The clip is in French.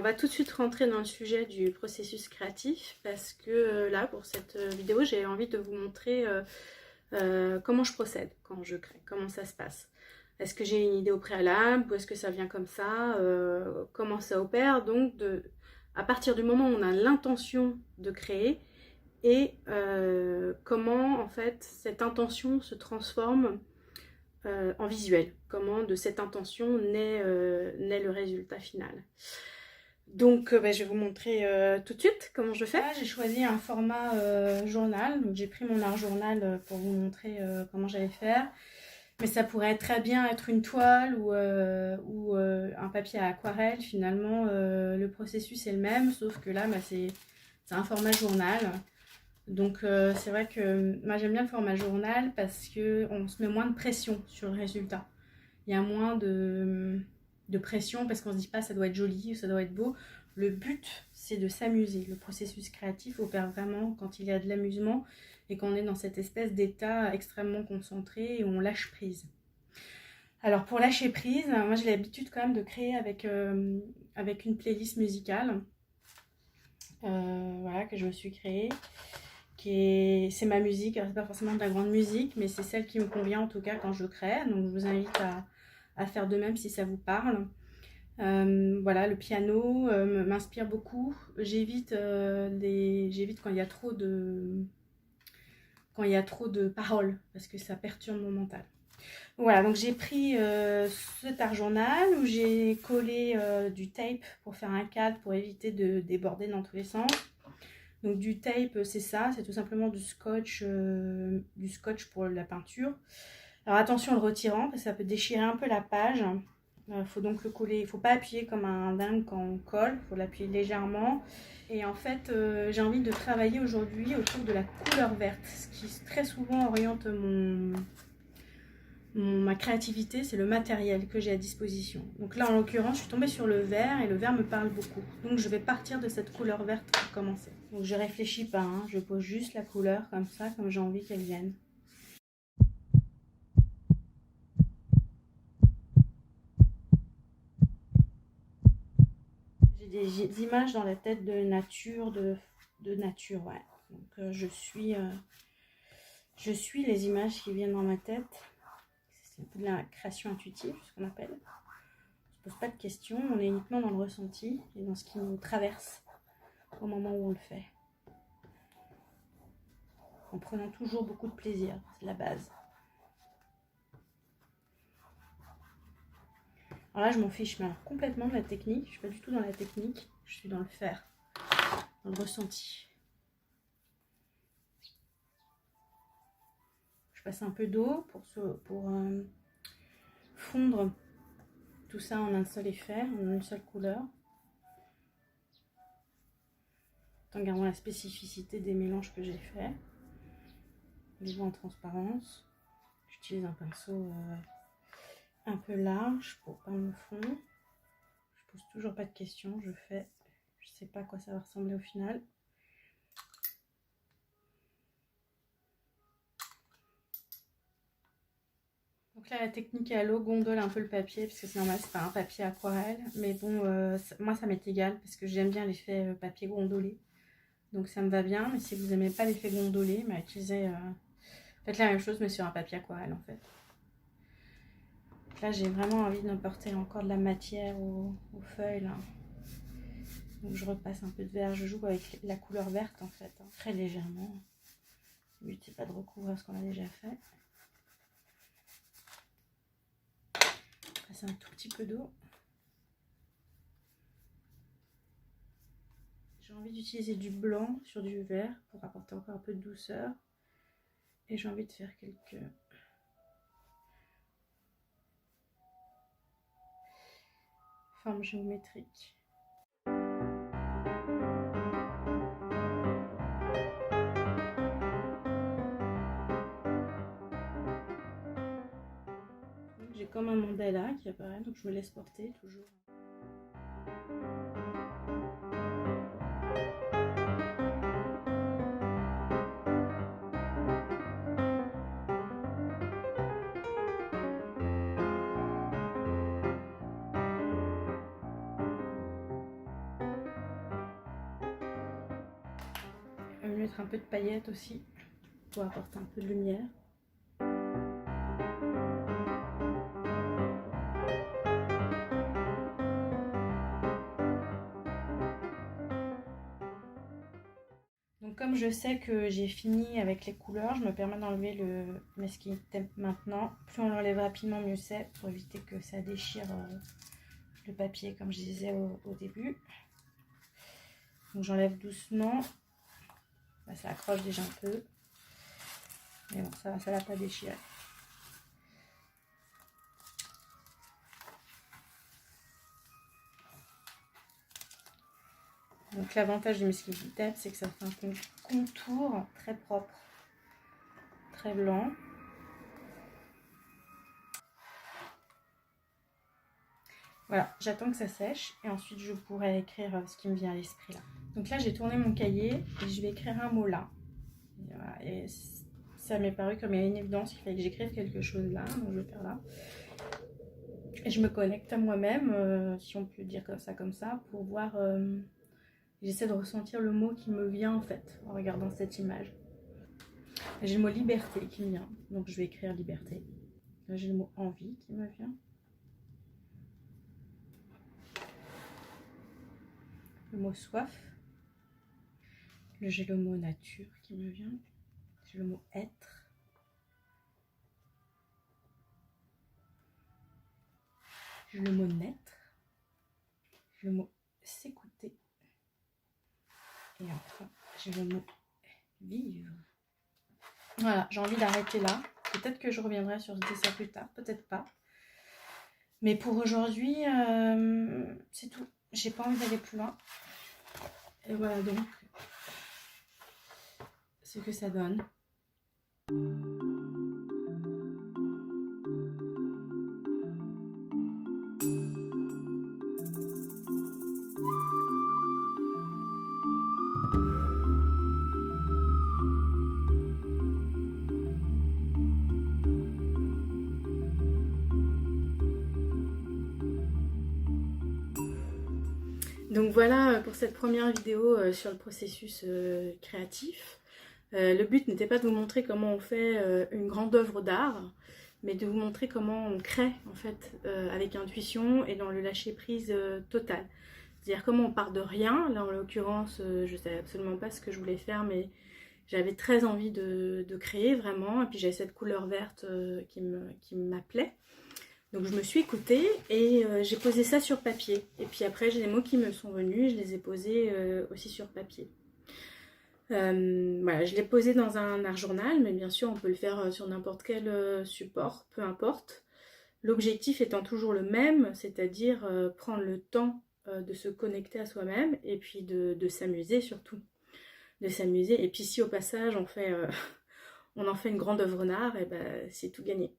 on va tout de suite rentrer dans le sujet du processus créatif parce que là, pour cette vidéo, j'ai envie de vous montrer comment je procède quand je crée, comment ça se passe. Est-ce que j'ai une idée au préalable ou est-ce que ça vient comme ça, comment ça opère. Donc, à partir du moment où on a l'intention de créer et comment en fait cette intention se transforme en visuel, comment de cette intention naît le résultat final. Donc je vais vous montrer tout de suite comment je fais. Là, j'ai choisi un format journal, donc j'ai pris mon art journal pour vous montrer comment j'allais faire. Mais ça pourrait très bien être une toile ou un papier à aquarelle. Finalement, le processus est le même, sauf que là, c'est un format journal. Donc c'est vrai que moi j'aime bien le format journal parce qu'on se met moins de pression sur le résultat. Il y a moins de pression parce qu'on se dit pas ça doit être joli ou ça doit être beau. Le but c'est de s'amuser. Le processus créatif opère vraiment quand il y a de l'amusement et qu'on est dans cette espèce d'état extrêmement concentré et où on lâche prise. Alors pour lâcher prise, moi j'ai l'habitude quand même de créer avec une playlist musicale voilà, que je me suis créée. C'est ma musique, c'est pas forcément de la grande musique, mais c'est celle qui me convient en tout cas quand je crée. Donc je vous invite à faire de même si ça vous parle. Voilà, le piano m'inspire beaucoup. J'évite quand il y a trop de paroles parce que ça perturbe mon mental. Voilà, donc j'ai pris cet art journal où j'ai collé du tape pour faire un cadre pour éviter de déborder dans tous les sens. Donc du tape, c'est ça, c'est tout simplement du scotch pour la peinture. Alors attention en le retirant parce que ça peut déchirer un peu la page. Faut donc le coller, il ne faut pas appuyer comme un dingue quand on colle, il faut l'appuyer légèrement. Et en fait, j'ai envie de travailler aujourd'hui autour de la couleur verte, ce qui très souvent oriente ma créativité, c'est le matériel que j'ai à disposition. Donc là, en l'occurrence, je suis tombée sur le vert et le vert me parle beaucoup. Donc je vais partir de cette couleur verte pour commencer. Donc je réfléchis pas, hein, je pose juste la couleur comme ça, comme j'ai envie qu'elle vienne. J'ai des images dans la tête de nature, ouais. Donc je suis les images qui viennent dans ma tête. C'est un peu de la création intuitive, ce qu'on appelle. On ne se pose pas de questions, on est uniquement dans le ressenti et dans ce qui nous traverse au moment où on le fait. En prenant toujours beaucoup de plaisir, c'est la base. Alors là, je m'en fiche mais alors, complètement de la technique. Je ne suis pas du tout dans la technique, je suis dans le faire, dans le ressenti. Je passe un peu d'eau pour fondre tout ça en un seul effet, en une seule couleur. Tout en gardant la spécificité des mélanges que j'ai faits. Les voies en transparence. J'utilise un pinceau un peu large pour pas me fondre. Je pose toujours pas de questions, je fais. Je sais pas à quoi ça va ressembler au final. Donc là, la technique à l'eau gondole un peu le papier, parce que c'est normal, c'est pas un papier aquarelle. Mais bon, moi ça m'est égal, parce que j'aime bien l'effet papier gondolé. Donc ça me va bien, mais si vous n'aimez pas l'effet gondolé, utilisez... faites la même chose, mais sur un papier aquarelle en fait. Donc là, j'ai vraiment envie d'apporter encore de la matière aux feuilles, là. Donc je repasse un peu de vert, je joue avec la couleur verte en fait, hein, très légèrement. Le but c'est pas de recouvrir ce qu'on a déjà fait. Passer un tout petit peu d'eau. J'ai envie d'utiliser du blanc sur du vert pour apporter encore un peu de douceur. Et j'ai envie de faire quelques formes géométriques. J'ai comme un mandala qui apparaît, donc je me laisse porter toujours. un peu de paillettes aussi pour apporter un peu de lumière. Donc comme je sais que j'ai fini avec les couleurs, je me permets d'enlever le masking tape maintenant. Plus on l'enlève rapidement, mieux c'est, pour éviter que ça déchire le papier comme je disais au début. Donc j'enlève doucement. Là, ça accroche déjà un peu. Mais bon, ça va pas déchirer. Donc l'avantage du masking tape, c'est que ça fait un contour très propre, très blanc. Voilà, j'attends que ça sèche et ensuite je pourrai écrire ce qui me vient à l'esprit là. Donc là j'ai tourné mon cahier et je vais écrire un mot là. Et, voilà, et ça m'est paru comme une évidence qu'il fallait que j'écrive quelque chose là, donc je vais faire là. Et je me connecte à moi-même, si on peut dire comme ça, pour voir... j'essaie de ressentir le mot qui me vient en fait, en regardant cette image. J'ai le mot liberté qui me vient, donc je vais écrire liberté. Là j'ai le mot envie qui me vient. Le mot soif. J'ai le mot nature qui me vient. J'ai le mot être. J'ai le mot naître. J'ai le mot s'écouter. Et enfin, j'ai le mot vivre. Voilà, j'ai envie d'arrêter là. Peut-être que je reviendrai sur ce dessin plus tard, peut-être pas. Mais pour aujourd'hui, c'est tout. J'ai pas envie d'aller plus loin. Et voilà donc ce que ça donne. Donc voilà pour cette première vidéo sur le processus créatif. Le but n'était pas de vous montrer comment on fait une grande œuvre d'art, mais de vous montrer comment on crée en fait avec intuition et dans le lâcher prise total. C'est-à-dire comment on part de rien. Là en l'occurrence, je ne savais absolument pas ce que je voulais faire, mais j'avais très envie de créer vraiment. Et puis j'avais cette couleur verte qui m'appelait. Donc je me suis écoutée et j'ai posé ça sur papier. Et puis après j'ai des mots qui me sont venus, je les ai posés aussi sur papier. Voilà, je l'ai posé dans un art journal, mais bien sûr on peut le faire sur n'importe quel support, peu importe. L'objectif étant toujours le même, c'est-à-dire prendre le temps de se connecter à soi-même et puis de s'amuser surtout. De s'amuser. Et puis si au passage on en fait une grande œuvre d'art, et ben c'est tout gagné.